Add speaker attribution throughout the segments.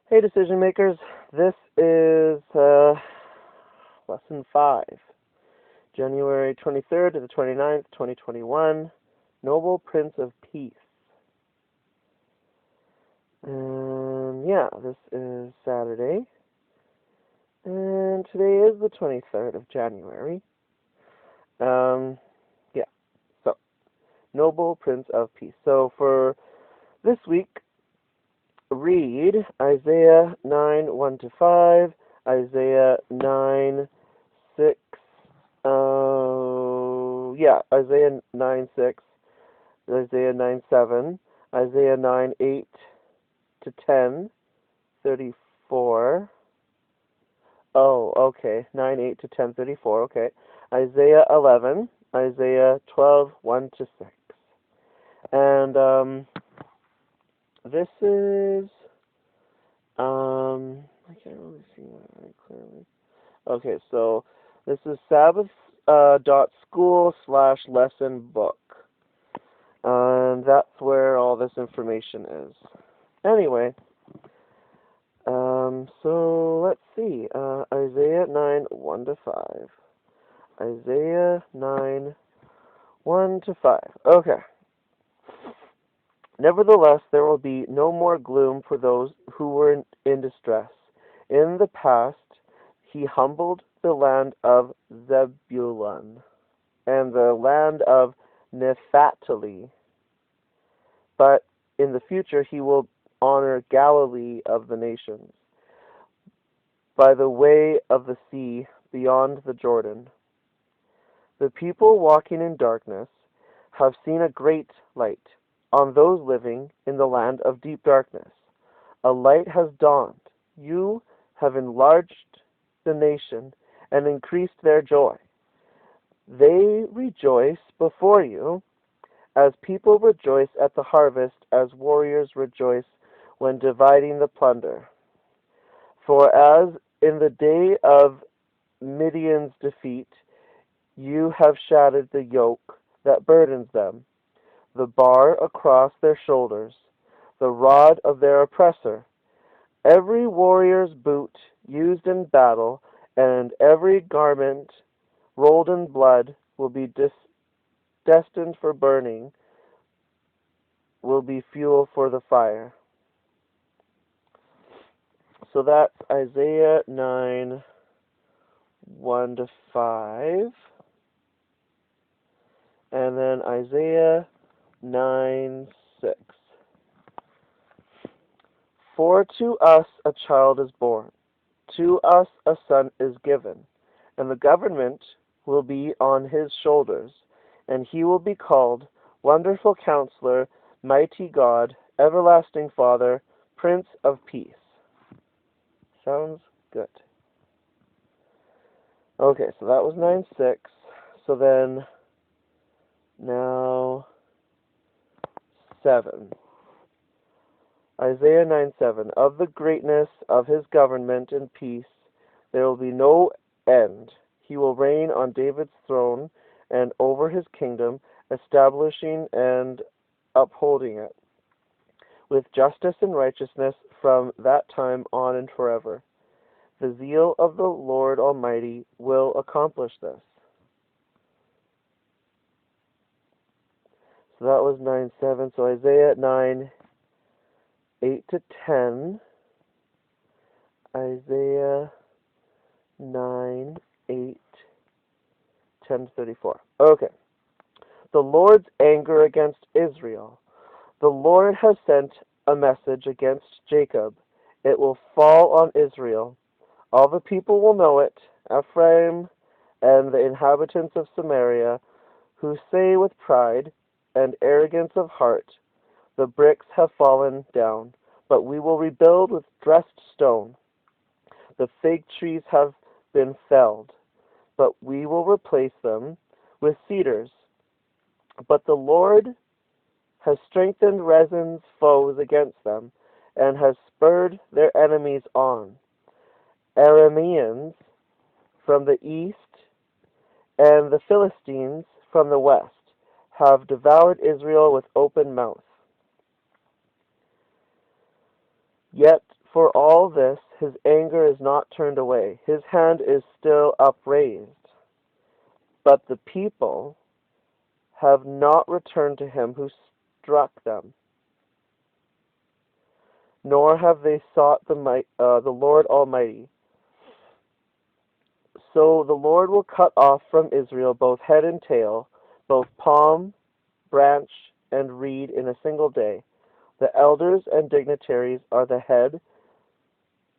Speaker 1: Hey, decision makers. This is lesson 5, January 23rd to the 29th, 2021. Noble Prince of Peace. And yeah, this is Saturday. And today is the 23rd of January. Yeah, so, Noble Prince of Peace. So for this week, read Isaiah 9, 1 to 5, Isaiah 9, 6, Isaiah 9, 6, Isaiah 9, 7, Isaiah 9, 8 to 10, 34. Oh, okay, 9, 8 to 10, 34, okay. Isaiah 11, Isaiah 12, 1 to 6. And, this is, I can't really see that very clearly. Okay, so this is Sabbath dot school / lesson book. And that's where all this information is. Anyway, so let's see. Isaiah 9, 1 to 5. Isaiah 9, 1 to 5. Okay. Nevertheless, there will be no more gloom for those who were in distress. In the past, he humbled the land of Zebulun and the land of Nephtali. But in the future, he will honor Galilee of the nations, by the way of the sea beyond the Jordan. The people walking in darkness have seen a great light. On those living in the land of deep darkness, a light has dawned. You have enlarged the nation and increased their joy. They rejoice before you as people rejoice at the harvest, as warriors rejoice when dividing the plunder. For as in the day of Midian's defeat, you have shattered the yoke that burdens them, the bar across their shoulders, the rod of their oppressor. Every warrior's boot used in battle and every garment rolled in blood will be destined for burning, will be fuel for the fire. So that's Isaiah 9, 1 to 5. And then Isaiah 9, 6. For to us a child is born, to us a son is given, and the government will be on his shoulders, and he will be called Wonderful Counselor, Mighty God, Everlasting Father, Prince of Peace. Sounds good. Okay, so that was 9, 6. So then, now 7. Isaiah 9, 7. Of the greatness of his government and peace there will be no end. He will reign on David's throne and over his kingdom, establishing and upholding it with justice and righteousness from that time on and forever. The zeal of the Lord Almighty will accomplish this. So that was 9, 7. So Isaiah 9, 8 to 10. Isaiah 9, 8, 10 to 34. Okay. The Lord's anger against Israel. The Lord has sent a message against Jacob. It will fall on Israel. All the people will know it, Ephraim and the inhabitants of Samaria, who say with pride and arrogance of heart, the bricks have fallen down, but we will rebuild with dressed stone. The fig trees have been felled, but we will replace them with cedars. But the Lord has strengthened Rezin's foes against them, and has spurred their enemies on. Arameans from the east and the Philistines from the west have devoured Israel with open mouth. Yet for all this his anger is not turned away, his hand is still upraised. But the people have not returned to him who struck them, nor have they sought the Lord Almighty. So the Lord will cut off from Israel both head and tail, both palm, branch, and reed in a single day. The elders and dignitaries are the head,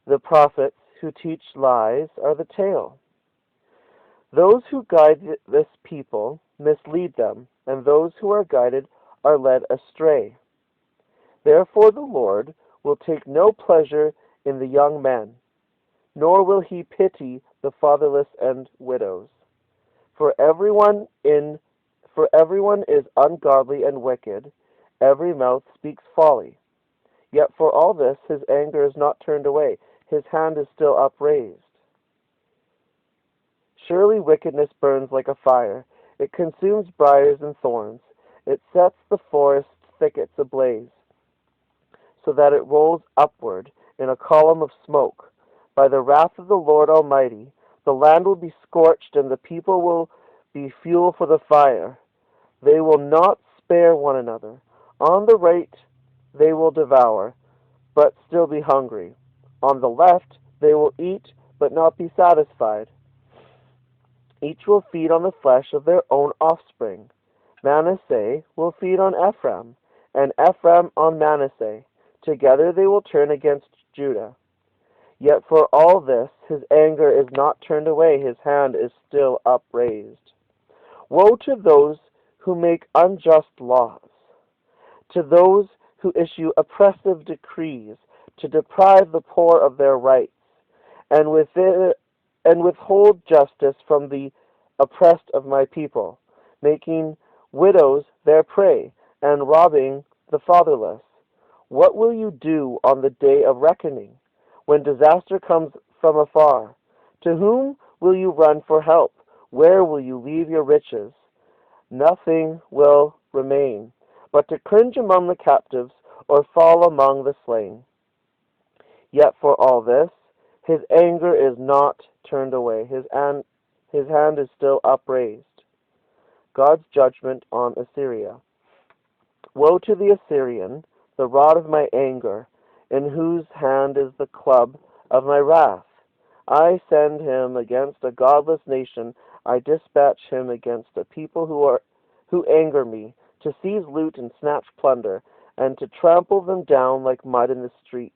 Speaker 1: the prophets who teach lies are the tail. Those who guide this people mislead them, and those who are guided are led astray. Therefore the Lord will take no pleasure in the young men, nor will he pity the fatherless and widows. For everyone is ungodly and wicked, every mouth speaks folly. Yet for all this his anger is not turned away, his hand is still upraised. Surely wickedness burns like a fire, it consumes briars and thorns, it sets the forest thickets ablaze, so that it rolls upward in a column of smoke. By the wrath of the Lord Almighty, the land will be scorched, and the people will be fuel for the fire. They will not spare one another. On the right they will devour, but still be hungry. On the left they will eat, but not be satisfied. Each will feed on the flesh of their own offspring. Manasseh will feed on Ephraim, and Ephraim on Manasseh. Together they will turn against Judah. Yet for all this his anger is not turned away, his hand is still upraised. Woe to those who make unjust laws, to those who issue oppressive decrees to deprive the poor of their rights, and withhold justice from the oppressed of my people, making widows their prey, and robbing the fatherless. What will you do on the day of reckoning, when disaster comes from afar? To whom will you run for help? Where will you leave your riches? Nothing will remain, but to cringe among the captives, or fall among the slain. Yet for all this, his anger is not turned away, his hand is still upraised. God's judgment on Assyria. Woe to the Assyrian, the rod of my anger, in whose hand is the club of my wrath. I send him against a godless nation, I dispatch him against a people who anger me, to seize loot and snatch plunder, and to trample them down like mud in the streets.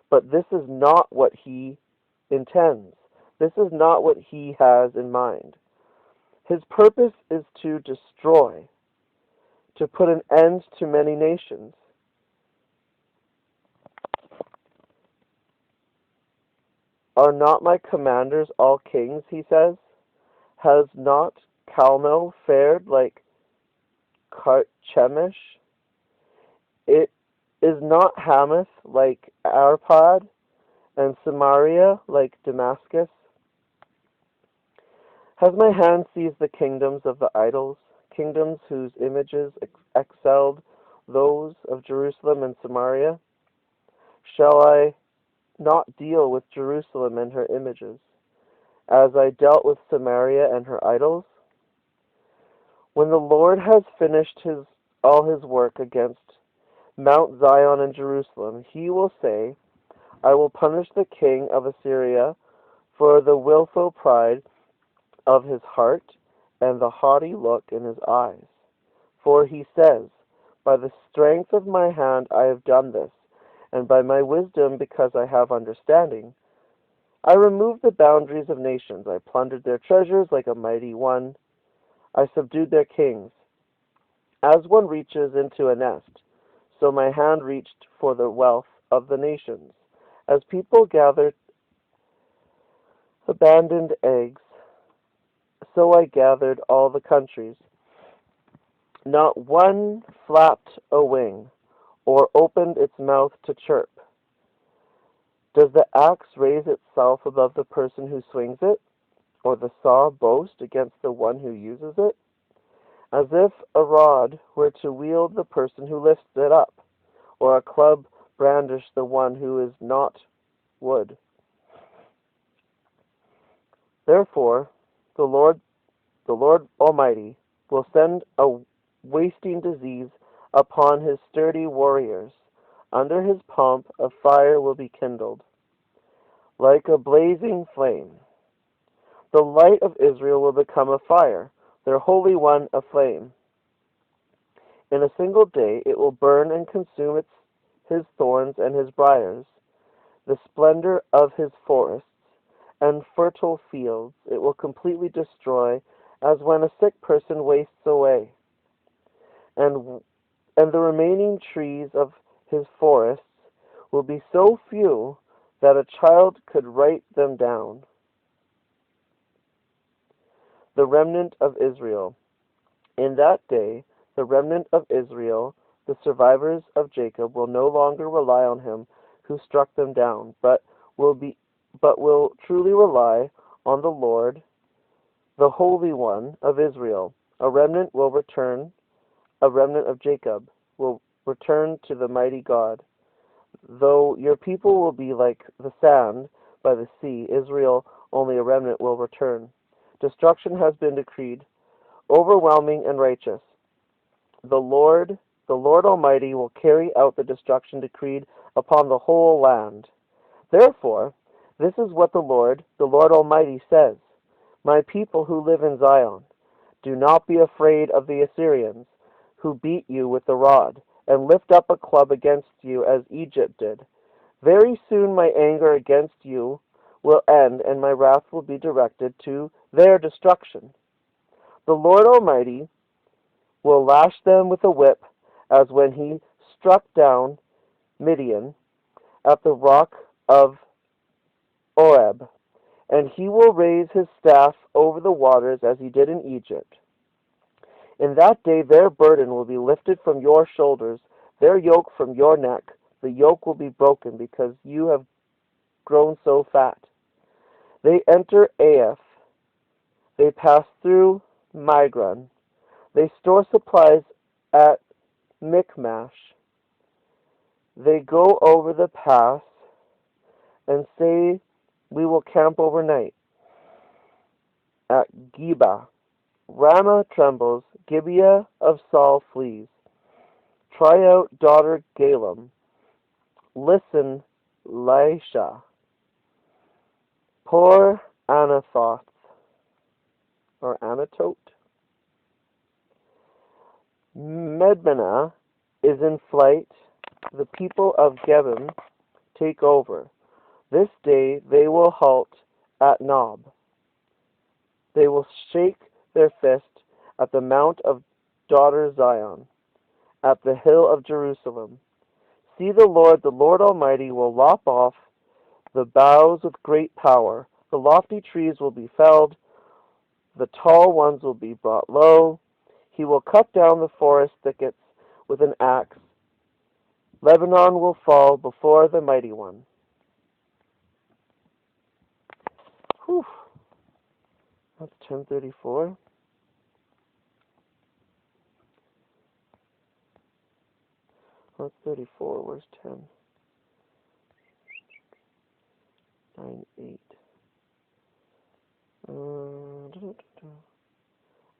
Speaker 1: But this is not what he intends. This is not what he has in mind. His purpose is to destroy, to put an end to many nations. Are not my commanders all kings, he says? Has not Calno fared like Carchemish? It is not Hamath like Arpad, and Samaria like Damascus? Has my hand seized the kingdoms of the idols, kingdoms whose images excelled those of Jerusalem and Samaria? Shall I not deal with Jerusalem and her images, as I dealt with Samaria and her idols? When the Lord has finished all his work against Mount Zion and Jerusalem, he will say, I will punish the king of Assyria for the willful pride of his heart and the haughty look in his eyes. For he says, by the strength of my hand I have done this, and by my wisdom because I have understanding. I removed the boundaries of nations, I plundered their treasures like a mighty one. I subdued their kings. As one reaches into a nest, so my hand reached for the wealth of the nations. As people gathered abandoned eggs, so I gathered all the countries. Not one flapped a wing, or opened its mouth to chirp. Does the axe raise itself above the person who swings it, or the saw boast against the one who uses it? As if a rod were to wield the person who lifts it up, or a club brandish the one who is not wood. Therefore, the Lord Almighty, will send a wasting disease upon his sturdy warriors. Under his pomp a fire will be kindled, like a blazing flame. The light of Israel will become a fire, their Holy One a flame. In a single day it will burn and consume his thorns and his briars, the splendor of his forests and fertile fields it will completely destroy, as when a sick person wastes away. And the remaining trees of his forests will be so few that a child could write them down. The remnant of Israel. In that day, the remnant of Israel, the survivors of Jacob, will no longer rely on him who struck them down, but will truly rely on the Lord, the Holy One of Israel. A remnant of Jacob will return to the mighty God. Though your people will be like the sand by the sea, Israel, only a remnant, will return. Destruction has been decreed, overwhelming and righteous. The Lord Almighty will carry out the destruction decreed upon the whole land. Therefore, this is what the Lord Almighty says: My people who live in Zion, do not be afraid of the Assyrians, who beat you with the rod, and lift up a club against you as Egypt did. Very soon my anger against you will end, and my wrath will be directed to their destruction. The Lord Almighty will lash them with a whip, as when he struck down Midian at the rock of Oreb, and he will raise his staff over the waters as he did in Egypt. In that day their burden will be lifted from your shoulders, their yoke from your neck. The yoke will be broken because you have grown so fat. They enter Aleph. They pass through Migron. They store supplies at Michmash. They go over the pass and say, we will camp overnight at Geba. Ramah trembles, Gibeah of Saul flees. Try out, daughter Galem. Listen, Laisha. Poor Anathoth, or Anatote. Medmenah is in flight. The people of Gebim take over. This day they will halt at Nob. They will shake their fist at the mount of daughter Zion, at the hill of Jerusalem. See, the Lord Almighty, will lop off the boughs with great power. The lofty trees will be felled, the tall ones will be brought low. He will cut down the forest thickets with an axe. Lebanon will fall before the mighty one. Whew. That's 10:34. That's 34. Where's 10? 9, 8.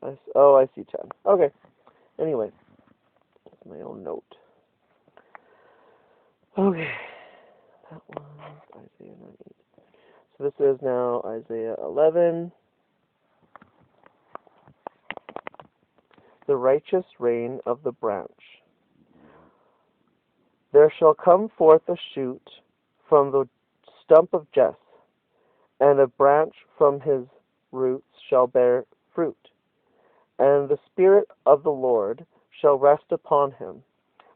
Speaker 1: I see 10. Okay. Anyway, that's my own note. Okay. That was Isaiah 9, 8. So this is now Isaiah 11. The righteous reign of the branch. There shall come forth a shoot from the stump of Jesse, and a branch from his roots shall bear fruit. And the Spirit of the Lord shall rest upon him,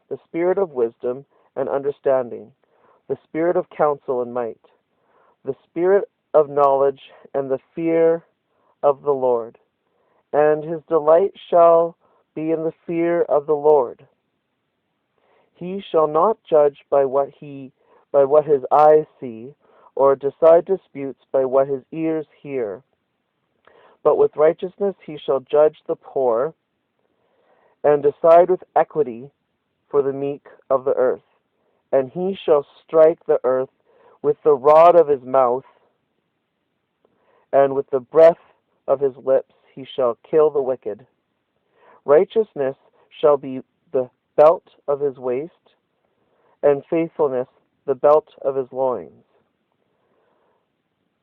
Speaker 1: the Spirit of wisdom and understanding, the Spirit of counsel and might, the Spirit of knowledge and the fear of the Lord. And his delight shall be in the fear of the Lord. He shall not judge by what his eyes see, or decide disputes by what his ears hear. But with righteousness he shall judge the poor, and decide with equity for the meek of the earth. and he shall strike the earth with the rod of his mouth, and with the breath of his lips he shall kill the wicked. Righteousness shall be the belt of his waist, and faithfulness the belt of his loins.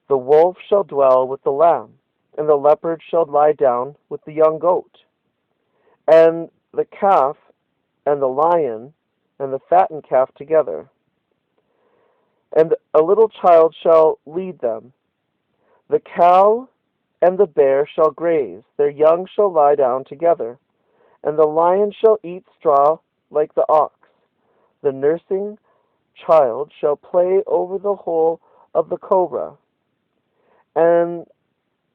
Speaker 1: The wolf shall dwell with the lamb, and the leopard shall lie down with the young goat, and the calf and the lion and the fattened calf together. And a little child shall lead them. The cow and the bear shall graze, their young shall lie down together, and the lion shall eat straw like the ox. The nursing child shall play over the hole of the cobra, and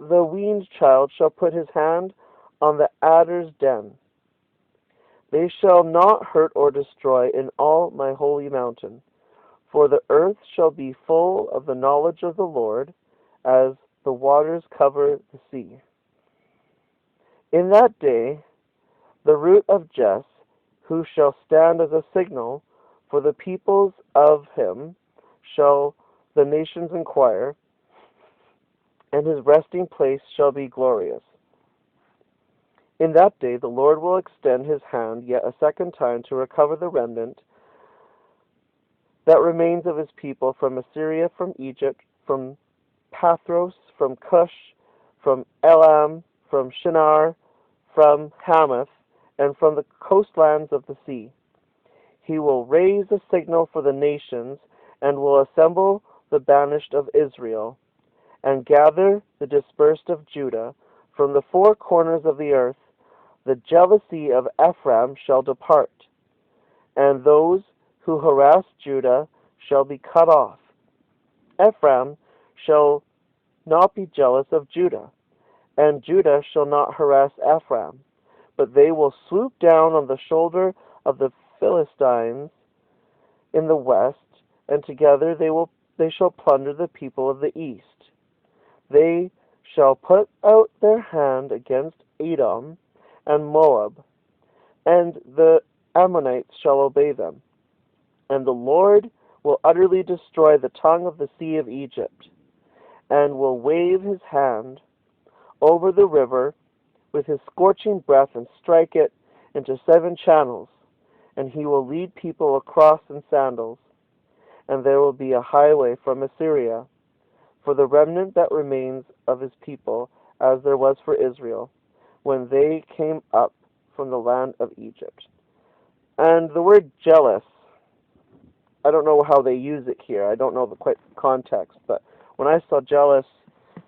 Speaker 1: the weaned child shall put his hand on the adder's den. They shall not hurt or destroy in all my holy mountain, for the earth shall be full of the knowledge of the Lord, as the waters cover the sea. In that day, the root of Jesse, who shall stand as a signal for the peoples of him, shall the nations inquire, and his resting place shall be glorious. In that day the Lord will extend his hand yet a second time to recover the remnant that remains of his people from Assyria, from Egypt, from Pathros, from Cush, from Elam, from Shinar, from Hamath, and from the coastlands of the sea. He will raise a signal for the nations, and will assemble the banished of Israel, and gather the dispersed of Judah from the four corners of the earth. The jealousy of Ephraim shall depart, and those who harass Judah shall be cut off. Ephraim shall not be jealous of Judah, and Judah shall not harass Ephraim, but they will swoop down on the shoulder of the Philistines in the west, and together they shall plunder the people of the east. They shall put out their hand against Edom and Moab, and the Ammonites shall obey them. And the Lord will utterly destroy the tongue of the sea of Egypt, and will wave his hand over the river with his scorching breath, and strike it into 7 channels, and he will lead people across in sandals, and there will be a highway from Assyria for the remnant that remains of his people, as there was for Israel, when they came up from the land of Egypt. And the word jealous, I don't know how they use it here. I don't know the quite context, but when I saw jealous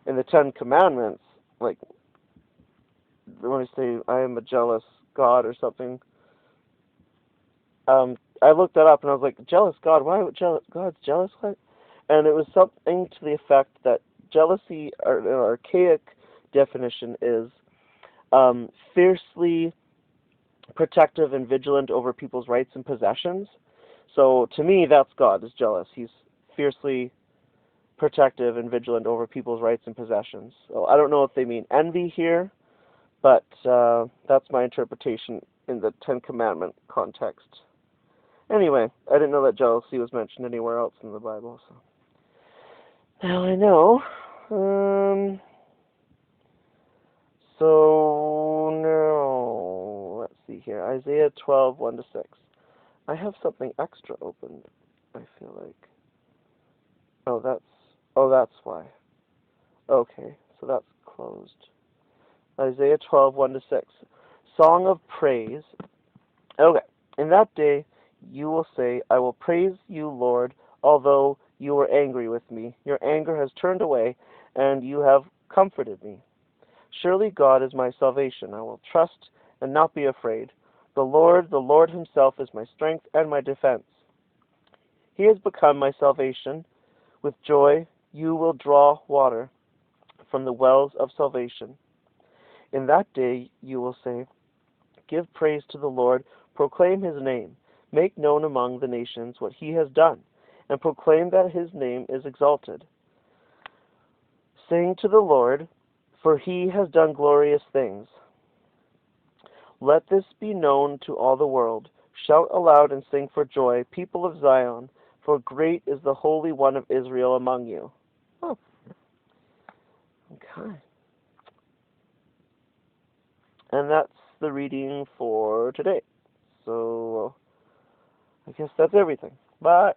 Speaker 1: in the 10 Commandments, like when I say I am a jealous God or something, I looked that up and I was like, jealous God? Why would God's jealous? What? And it was something to the effect that jealousy, or an archaic definition, is fiercely protective and vigilant over people's rights and possessions. So to me, that's God is jealous. He's fiercely protective and vigilant over people's rights and possessions. So I don't know if they mean envy here, but that's my interpretation in the 10 Commandment context. Anyway, I didn't know that jealousy was mentioned anywhere else in the Bible. So now I know. So now, let's see here. Isaiah 12, 1-6. I have something extra open, I feel like. Oh, that's why. Okay, so that's closed. Isaiah 12, 1-6. Song of praise. Okay, in that day you will say, I will praise you, Lord, although you were angry with me. Your anger has turned away, and you have comforted me. Surely God is my salvation. I will trust and not be afraid. The Lord himself is my strength and my defense. He has become my salvation. With joy you will draw water from the wells of salvation. In that day you will say, give praise to the Lord, proclaim his name, make known among the nations what he has done, and proclaim that his name is exalted. Sing to the Lord, for he has done glorious things. Let this be known to all the world. Shout aloud and sing for joy, people of Zion, for great is the Holy One of Israel among you. Oh, okay. And that's the reading for today. So I guess that's everything. Bye.